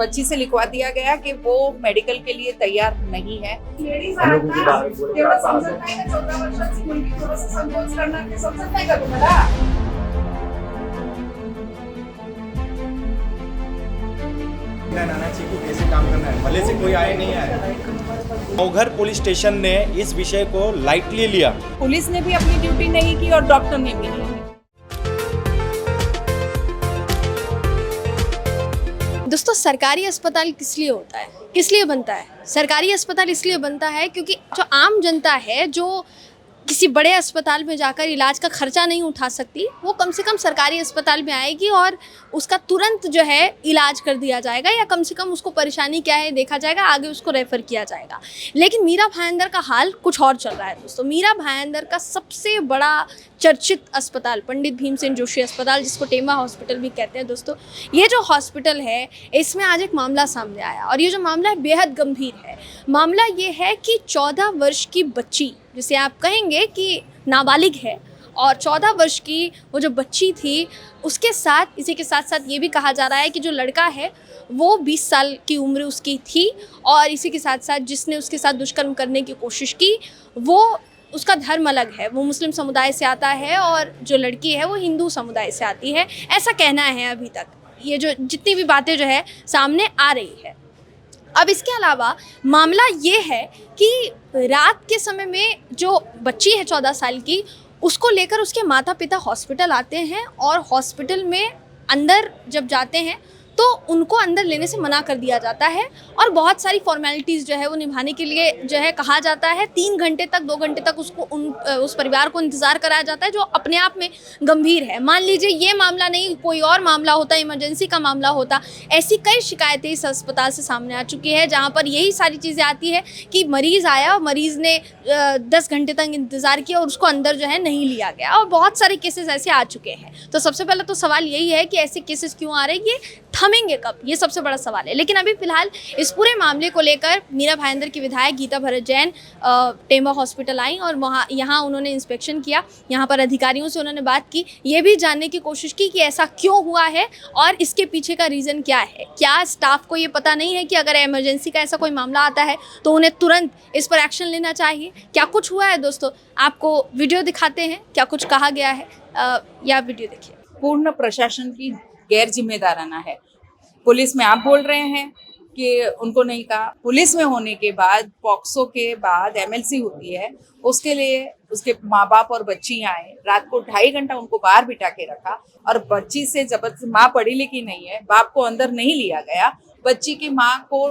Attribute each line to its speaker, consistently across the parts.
Speaker 1: बच्ची से लिखवा दिया गया कि वो मेडिकल के लिए तैयार नहीं है।
Speaker 2: चीकू कैसे काम करना है, भले से कोई आए नहीं आए। नौघर पुलिस स्टेशन ने इस विषय को लाइटली लिया।
Speaker 1: पुलिस ने भी अपनी ड्यूटी नहीं की और डॉक्टर ने भी नहीं।
Speaker 3: दोस्तों, सरकारी अस्पताल किस लिए होता है, किस लिए बनता है? सरकारी अस्पताल इसलिए बनता है क्योंकि जो आम जनता है, जो किसी बड़े अस्पताल में जाकर इलाज का खर्चा नहीं उठा सकती, वो कम से कम सरकारी अस्पताल में आएगी और उसका तुरंत जो है इलाज कर दिया जाएगा, या कम से कम उसको परेशानी क्या है देखा जाएगा, आगे उसको रेफ़र किया जाएगा। लेकिन मीरा भाईंदर का हाल कुछ और चल रहा है दोस्तों। मीरा भाईंदर का सबसे बड़ा चर्चित अस्पताल पंडित भीमसेन जोशी अस्पताल, जिसको टेमा हॉस्पिटल भी कहते हैं दोस्तों, ये जो हॉस्पिटल है, इसमें आज एक मामला सामने आया और ये जो मामला है बेहद गंभीर है। मामला ये है कि 14 वर्ष की बच्ची, जिसे आप कहेंगे कि नाबालिग है, और 14 वर्ष की वो जो बच्ची थी, उसके साथ, इसी के साथ साथ ये भी कहा जा रहा है कि जो लड़का है वो 20 साल की उम्र उसकी थी, और इसी के साथ साथ जिसने उसके साथ दुष्कर्म करने की कोशिश की वो, उसका धर्म अलग है, वो मुस्लिम समुदाय से आता है और जो लड़की है वो हिंदू समुदाय से आती है, ऐसा कहना है अभी तक। ये जो जितनी भी बातें जो है सामने आ रही है। अब इसके अलावा मामला ये है कि रात के समय में जो बच्ची है 14 साल की, उसको लेकर उसके माता पिता हॉस्पिटल आते हैं, और हॉस्पिटल में अंदर जब जाते हैं तो उनको अंदर लेने से मना कर दिया जाता है, और बहुत सारी फॉर्मेलिटीज़ जो है वो निभाने के लिए जो है कहा जाता है। 3 घंटे तक, 2 घंटे तक उसको उस परिवार को इंतज़ार कराया जाता है, जो अपने आप में गंभीर है। मान लीजिए ये मामला नहीं, कोई और मामला होता, इमरजेंसी का मामला होता। ऐसी कई शिकायतें इस अस्पताल से सामने आ चुकी है, जहाँ पर यही सारी चीज़ें आती है कि मरीज़ आया और मरीज़ ने 10 घंटे तक इंतज़ार किया और उसको अंदर जो है नहीं लिया गया, और बहुत सारे केसेस ऐसे आ चुके हैं। तो सबसे पहले तो सवाल यही है कि ऐसे केसेस क्यों आ रहे हैं, ये थमेंगे कब, ये सबसे बड़ा सवाल है। लेकिन अभी फिलहाल इस पूरे मामले को लेकर मीरा भाईंदर की विधायक गीता भरत जैन टेमा हॉस्पिटल आई, और यहाँ उन्होंने इंस्पेक्शन किया, यहाँ पर अधिकारियों से उन्होंने बात की, ये भी जानने की कोशिश की कि ऐसा क्यों हुआ है और इसके पीछे का रीज़न क्या है। क्या स्टाफ को ये पता नहीं है कि अगर इमरजेंसी का ऐसा कोई मामला आता है तो उन्हें तुरंत इस पर एक्शन लेना चाहिए? क्या कुछ हुआ है दोस्तों, आपको वीडियो दिखाते हैं क्या कुछ कहा गया है, या वीडियो देखिए।
Speaker 1: पूर्ण प्रशासन की गैर जिम्मेदाराना है। पुलिस में आप बोल रहे हैं कि उनको नहीं कहा। पुलिस में होने के बाद, पॉक्सो के बाद एमएलसी होती है, उसके लिए उसके माँ बाप और बच्ची आए, रात को 2.5 घंटा उनको बाहर बिठा के रखा, और बच्ची से जबरदस्ती, माँ पढ़ी लिखी नहीं है, बाप को अंदर नहीं लिया गया, बच्ची की माँ को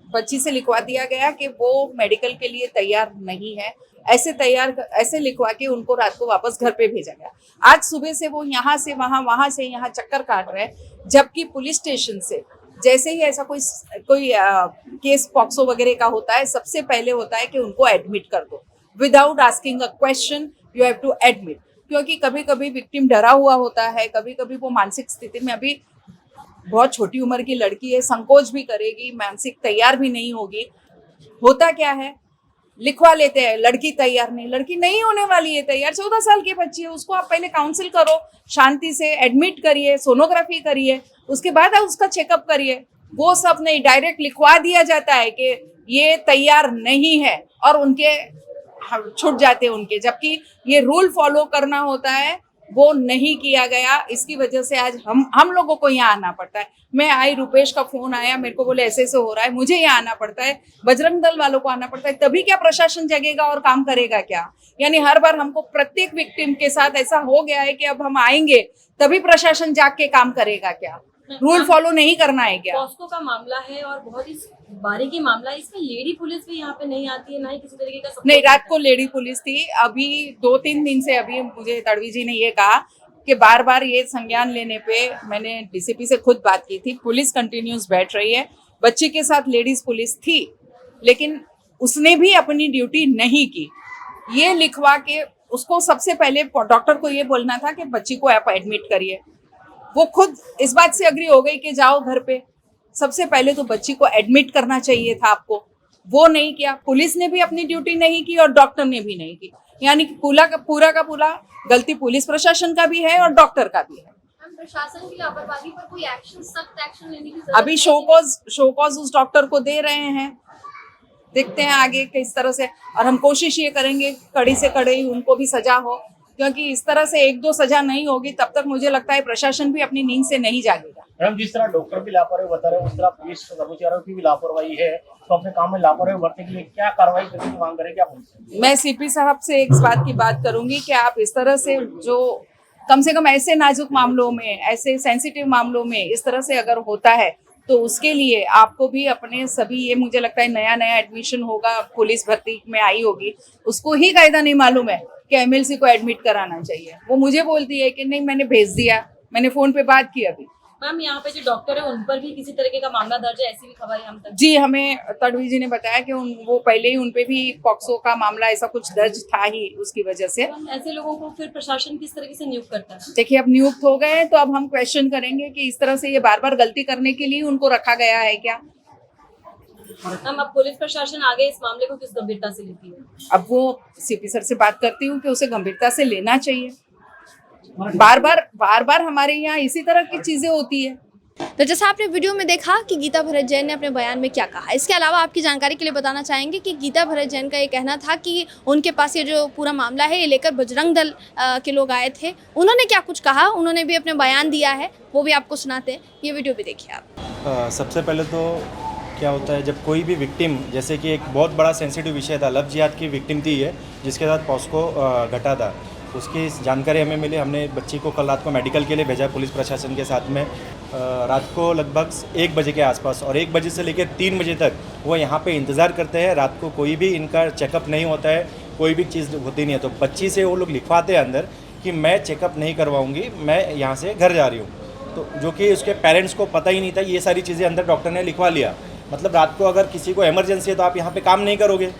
Speaker 1: बच्ची से लिखवा दिया गया कि वो मेडिकल के लिए तैयार नहीं है। ऐसे लिखवा के उनको रात को वापस घर पे भेजा गया। आज सुबह से वो यहाँ से वहाँ से यहाँ चक्कर काट रहे हैं, जबकि पुलिस स्टेशन से जैसे ही ऐसा कोई केस पॉक्सो वगैरह का होता है, सबसे पहले होता है कि उनको एडमिट कर दो, without asking a question you have to admit. क्योंकि कभी कभी विक्टिम डरा हुआ होता है, कभी कभी वो मानसिक स्थिति में, अभी बहुत छोटी उम्र की लड़की है, संकोच भी करेगी, मानसिक तैयार भी नहीं होगी। होता क्या है, लिखवा लेते हैं, लड़की तैयार नहीं, लड़की नहीं होने वाली है तैयार, 14 साल की बच्ची है, उसको आप पहले काउंसिल करो, शांति से एडमिट करिए, सोनोग्राफी करिए, उसके बाद आप उसका चेकअप करिए। वो सब नहीं, डायरेक्ट लिखवा दिया जाता है कि ये तैयार नहीं है, और उनके छूट जाते हैं उनके, जबकि ये रूल फॉलो करना होता है, वो नहीं किया गया। इसकी वजह से आज हम लोगों को यहाँ आना पड़ता है। मैं आई, रुपेश का फोन आया, मेरे को बोले ऐसे हो रहा है, मुझे यहाँ आना पड़ता है, बजरंग दल वालों को आना पड़ता है, तभी क्या प्रशासन जगेगा और काम करेगा क्या? यानी हर बार हमको प्रत्येक विक्टिम के साथ ऐसा हो गया है कि अब हम आएंगे तभी प्रशासन जाग के काम करेगा क्या? रूल फॉलो नहीं करना है क्या?
Speaker 4: पॉस्को का मामला है और बहुत ही बारीकी मामला है, इसमें लेडी पुलिस भी यहाँ पे नहीं आती है, ना ही किसी तरीके का support।
Speaker 1: नहीं, रात को लेडी पुलिस थी। अभी 2-3 दिन से अभी मुझे तड़वी जी ने ये कहा कि बार बार ये संज्ञान लेने पे, मैंने डीसीपी से खुद बात की थी, पुलिस कंटिन्यूस बैठ रही है। बच्ची के साथ लेडीज पुलिस थी, लेकिन उसने भी अपनी ड्यूटी नहीं की। ये लिखवा के उसको सबसे पहले डॉक्टर को ये बोलना था कि बच्ची को आप एडमिट करिए, वो खुद इस बात से अग्री हो गई कि जाओ घर पे। सबसे पहले तो बच्ची को एडमिट करना चाहिए था आपको, वो नहीं किया। पुलिस ने भी अपनी ड्यूटी नहीं की और डॉक्टर ने भी नहीं की, यानी कि पूरा का पूरा गलती पुलिस प्रशासन का भी है और डॉक्टर का भी है।
Speaker 3: प्रशासन की लापरवाही पर कोई एक्शन, सख्त एक्शन लेने की जरूरत
Speaker 1: अभी शो कॉज उस डॉक्टर को दे रहे हैं, देखते हैं आगे किस तरह से। और हम कोशिश ये करेंगे कड़ी से कड़ी उनको भी सजा हो, क्योंकि इस तरह से एक दो सजा नहीं होगी तब तक मुझे लगता है प्रशासन भी अपनी नींद से नहीं जागेगा।
Speaker 5: मैडम, जिस तरह डॉक्टर भी लापरवाही बता रहे हैं उस तरह पुलिस कर्मचारियों की भी लापरवाही है, तो अपने काम में लापरवाही बरतने के लिए क्या कार्रवाई करने की मांग करें, क्या बोलते हैं?
Speaker 1: मैं सीपी साहब से इस बात की बात करूंगी कि आप इस तरह से जो कम से कम ऐसे नाजुक मामलों में, ऐसे सेंसिटिव मामलों में इस तरह से अगर होता है तो उसके लिए आपको भी अपने सभी, ये मुझे लगता है नया नया एडमिशन होगा, पुलिस भर्ती में आई होगी, उसको ही कायदा नहीं मालूम है कि एमएलसी को एडमिट कराना चाहिए। वो मुझे बोलती है कि नहीं मैंने भेज दिया, मैंने फोन पे बात की अभी।
Speaker 4: मैम, यहाँ पे जो डॉक्टर है उन पर भी किसी तरीके का मामला दर्ज है, ऐसी भी खबर है हम तक?
Speaker 1: जी, हमें तड़वी जी ने बताया कि वो पहले ही उनपे भी पॉक्सो का मामला ऐसा कुछ दर्ज था ही, उसकी वजह से।
Speaker 4: ऐसे लोगों को फिर प्रशासन किस तरीके से नियुक्त करता है?
Speaker 1: देखिए, अब नियुक्त हो गए तो अब हम क्वेश्चन करेंगे कि इस तरह से ये बार बार गलती करने के लिए उनको रखा गया है क्या।
Speaker 4: मैम, अब पुलिस प्रशासन आगे इस मामले को किस गंभीरता से लेती है?
Speaker 1: अब वो सीपी सर से बात करती हूँ कि उसे गंभीरता से लेना चाहिए। बार बार हमारे यहाँ इसी तरह की चीजें होती है।
Speaker 3: तो जैसा आपने वीडियो में देखा कि गीता भरत जैन ने अपने बयान में क्या कहा। इसके अलावा आपकी जानकारी के लिए बताना चाहेंगे कि गीता भरत जैन का ये कहना था कि उनके पास ये जो पूरा मामला है ये लेकर बजरंग दल के लोग आए थे। उन्होंने क्या कुछ कहा, उन्होंने भी अपने बयान दिया है, वो भी आपको सुनाते हैं। ये वीडियो भी देखिए आप।
Speaker 2: सबसे पहले तो क्या होता है, जब कोई भी विक्टिम, जैसे कि एक बहुत बड़ा सेंसिटिव विषय था, लव जिहाद की विक्टिम थी ये, जिसके साथ पॉस्को घटा था, उसकी जानकारी हमें मिली। हमने बच्ची को कल रात को मेडिकल के लिए भेजा पुलिस प्रशासन के साथ में। रात को लगभग 1 बजे के आसपास, और 1 बजे से लेकर 3 बजे तक वो यहाँ पे इंतज़ार करते हैं। रात को कोई भी इनका चेकअप नहीं होता है, कोई भी चीज़ होती नहीं है, तो बच्ची से वो लोग लिखवाते हैं अंदर कि मैं चेकअप नहीं करवाऊँगी, मैं यहाँ से घर जा रही हूँ। तो जो कि उसके पेरेंट्स को पता ही नहीं था, ये सारी चीज़ें अंदर डॉक्टर ने लिखवा लिया। मतलब रात को अगर किसी को इमरजेंसी है तो आप यहाँ पे काम नहीं करोगे।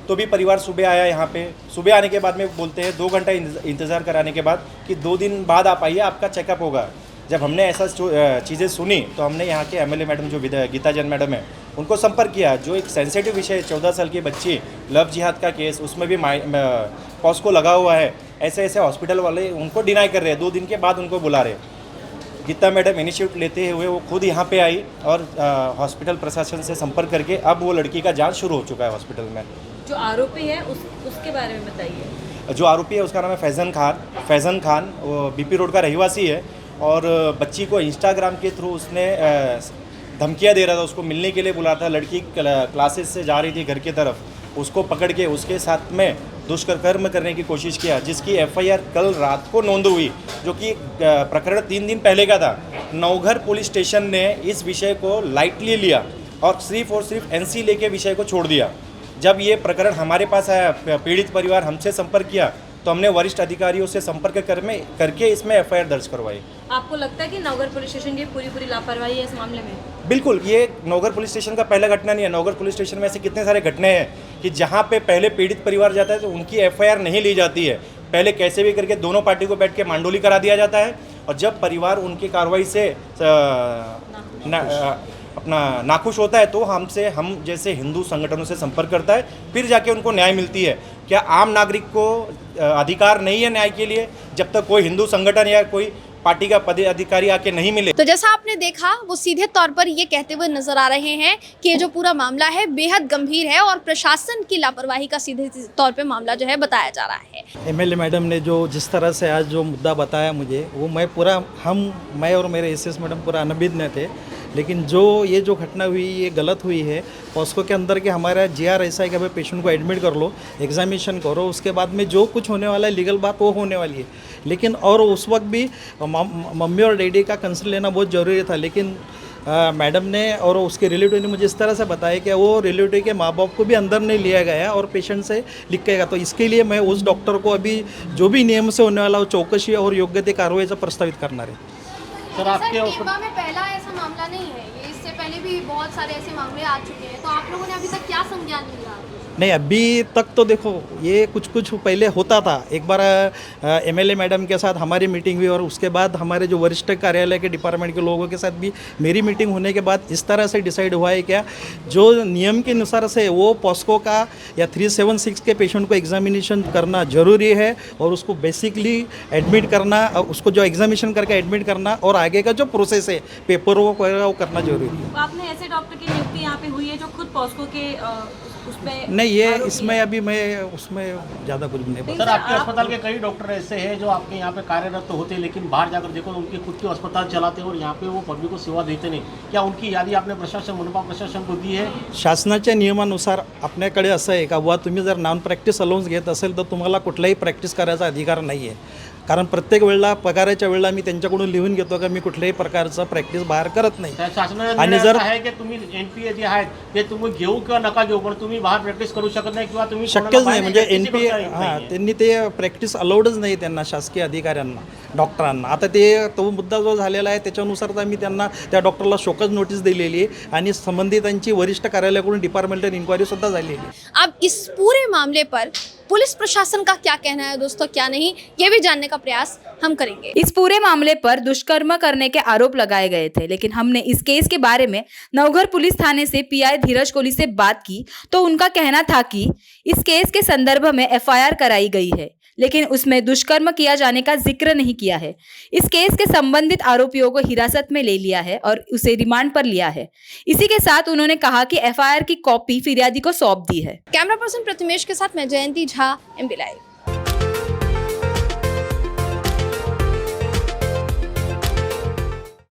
Speaker 2: तो भी परिवार सुबह आया यहाँ पे, सुबह आने के बाद में बोलते हैं 2 घंटा इंतज़ार कराने के बाद कि 2 दिन बाद आप आइए, आपका चेकअप होगा। जब हमने ऐसा चीज़ें सुनी तो हमने यहाँ के एमएलए मैडम जो गीता जैन मैडम है उनको संपर्क किया। जो एक सेंसिटिव विषय 14 साल की बच्ची, लव जिहाद का केस, उसमें भी पॉस्को लगा हुआ है, ऐसे हॉस्पिटल वाले उनको डिनाई कर रहे हैं। 2 दिन के बाद उनको बुला रहे। गीता मैडम इनिशिएटिव लेते हुए वो खुद यहाँ पे आई और हॉस्पिटल प्रशासन से संपर्क करके अब वो लड़की का जांच शुरू हो चुका है हॉस्पिटल में।
Speaker 4: जो आरोपी है उसके बारे में बताइए।
Speaker 2: जो आरोपी है उसका नाम है फैज़न खान, वो बीपी रोड का रहवासी है और बच्ची को इंस्टाग्राम के थ्रू उसने धमकियाँ दे रहा था, उसको मिलने के लिए बुला था। लड़की क्लासेस से जा रही थी घर की तरफ, उसको पकड़ के उसके साथ में दुष्कर्म करने की कोशिश किया, जिसकी एफआईआर कल रात को नोंद हुई, जो कि प्रकरण 3 दिन पहले का था। नवघर पुलिस स्टेशन ने इस विषय को लाइटली लिया और सिर्फ एनसी लेके विषय को छोड़ दिया। जब ये प्रकरण हमारे पास आया, पीड़ित परिवार हमसे संपर्क किया तो हमने वरिष्ठ अधिकारियों से संपर्क करके इसमें एफआईआर दर्ज करवाई।
Speaker 4: आपको लगता है कि नवघर पुलिस स्टेशन की पूरी लापरवाही है इस मामले में?
Speaker 2: बिल्कुल, ये नवघर पुलिस स्टेशन का पहला घटना नहीं है। नवघर पुलिस स्टेशन में ऐसे कितने सारे घटने हैं कि जहाँ पे पहले पीड़ित परिवार जाता है तो उनकी एफआईआर नहीं ली जाती है। पहले कैसे भी करके दोनों पार्टी को बैठ के मांडोली करा दिया जाता है, और जब परिवार उनकी कार्रवाई से अपना नाखुश होता है तो हम जैसे हिंदू संगठनों से संपर्क करता है, फिर जाके उनको न्याय मिलती है। क्या आम नागरिक को अधिकार नहीं है न्याय के लिए जब तक कोई हिंदू संगठन या कोई पार्टी का पदाधिकारी आके नहीं मिले?
Speaker 3: तो जैसा आपने देखा, वो सीधे तौर पर ये कहते हुए नजर आ रहे हैं कि ये जो पूरा मामला है बेहद गंभीर है और प्रशासन की लापरवाही का सीधे तौर पे मामला जो है बताया जा रहा है।
Speaker 6: एमएलए मैडम ने जो जिस तरह से आज जो मुद्दा बताया मुझे, वो मैं और मेरे एसएस मैडम पूरा अनभिज्ञ थे। लेकिन ये जो घटना हुई ये गलत हुई है। पॉस्को के अंदर के हमारा जीआर ऐसा है कि भाई पेशेंट को एडमिट कर लो, एग्जामिनेशन करो, उसके बाद में जो कुछ होने वाला है लीगल बात वो होने वाली है। लेकिन और उस वक्त भी मम्मी और डैडी का कंसर्न लेना बहुत ज़रूरी था। लेकिन मैडम ने और उसके रिलेटिव ने मुझे इस तरह से बताया कि वो रिलेटिव के माँ बाप को भी अंदर नहीं लिया गया और पेशेंट से लिख के गया। तो इसके लिए मैं उस डॉक्टर को अभी जो भी नियम से होने वाला वो चौकसी और योग्यता कार्रवाई प्रस्तावित करना है।
Speaker 3: सर, आपके में पहला ऐसा मामला नहीं है, ये इससे पहले भी बहुत सारे ऐसे मामले आ चुके हैं, तो आप लोगों ने अभी तक क्या संज्ञान लिया?
Speaker 6: नहीं अभी तक तो देखो ये कुछ कुछ पहले होता था। एक बार एमएलए मैडम के साथ हमारी मीटिंग हुई और उसके बाद हमारे जो वरिष्ठ कार्यालय के डिपार्टमेंट के लोगों के साथ भी मेरी मीटिंग होने के बाद इस तरह से डिसाइड हुआ है क्या जो नियम के अनुसार से वो पॉस्को का या 376 के पेशेंट को एग्जामिनेशन करना ज़रूरी है और उसको बेसिकली एडमिट करना, उसको जो एग्जामिनेशन करके एडमिट करना और आगे का जो प्रोसेस है पेपर वर्क वगैरह वो करना जरूरी है।
Speaker 4: तो आपने ऐसे डॉक्टर की नियुक्ति यहाँ पे हुई है जो खुद पॉस्को के उसमें
Speaker 6: नहीं ये इसमें अभी मैं उसमें ज़्यादा कुछ नहीं बता।
Speaker 5: सर आपके अस्पताल के कई डॉक्टर ऐसे हैं जो आपके यहाँ पे कार्यरत तो होते हैं लेकिन बाहर जाकर देखो तो उनके खुद के अस्पताल चलाते हैं और यहाँ पे वो पब्लिक को सेवा देते नहीं। क्या उनकी यादी आपने प्रशासन मनपा प्रशासन को दी है?
Speaker 6: शासनाच्या नियमानुसार आपल्याकडे असं आहे का बुवा तुम्ही जर नॉन प्रॅक्टिस अलाउन्स घेत असेल तर तुम्हाला कुठलाही प्रॅक्टिस करायचा अधिकार नाही आहे। कारण प्रत्येक वेळेला पगाराच्या वेळेला मी त्यांच्याकडून लिहून घेतो का मी कुठल्याही प्रकारचं प्रॅक्टिस बाहेर करत नाही।
Speaker 5: शासनाने
Speaker 6: आणि
Speaker 5: निर्णय
Speaker 6: जर
Speaker 5: असा आहे की तुम्ही एनपीए जे आहेत ते तुम्ही घेऊ किंवा नका घेऊ पण तुम्ही बाहेर प्रॅक्टिस करू शकत नाही किंवा तुम्ही
Speaker 6: शक्यच नाही म्हणजे
Speaker 5: कोणाला
Speaker 6: एनपीए
Speaker 5: बाहेर
Speaker 6: हां
Speaker 5: नाहीये.
Speaker 6: त्यांनी ते प्रॅक्टिस अलाउडच नाही त्यांना शासकीय अधिकाऱ्यांना डॉक्टरांना। आता ते तो मुद्दा जो झालेला आहे त्याच्यानुसार तर आम्ही त्यांना त्या डॉक्टरला शोकज नोटीस दिलेली आहे आणि संबंधितांची वरिष्ठ कार्यालयाकडून डिपार्टमेंटल इन्क्वायरी सुद्धा झालेली आहे।
Speaker 3: अब इस पूरे मामले पर पुलिस प्रशासन का क्या कहना है दोस्तों, क्या नहीं, ये भी जानने का प्रयास हम करेंगे।
Speaker 7: इस पूरे मामले पर दुष्कर्म करने के आरोप लगाए गए थे, लेकिन हमने इस केस के बारे में नवघर पुलिस थाने से पीआई धीरज कोहली से बात की तो उनका कहना था कि इस केस के संदर्भ में एफआईआर कराई गई है लेकिन उसमें दुष्कर्म किया जाने का जिक्र नहीं किया है। इस केस के संबंधित आरोपियों को हिरासत में ले लिया है और उसे रिमांड पर लिया है। इसी के साथ उन्होंने कहा कि एफआईआर की कॉपी फिरियादी को सौंप दी है।
Speaker 3: कैमरा पर्सन प्रतिमेश के साथ मैं जयंती झा, MB लाइव।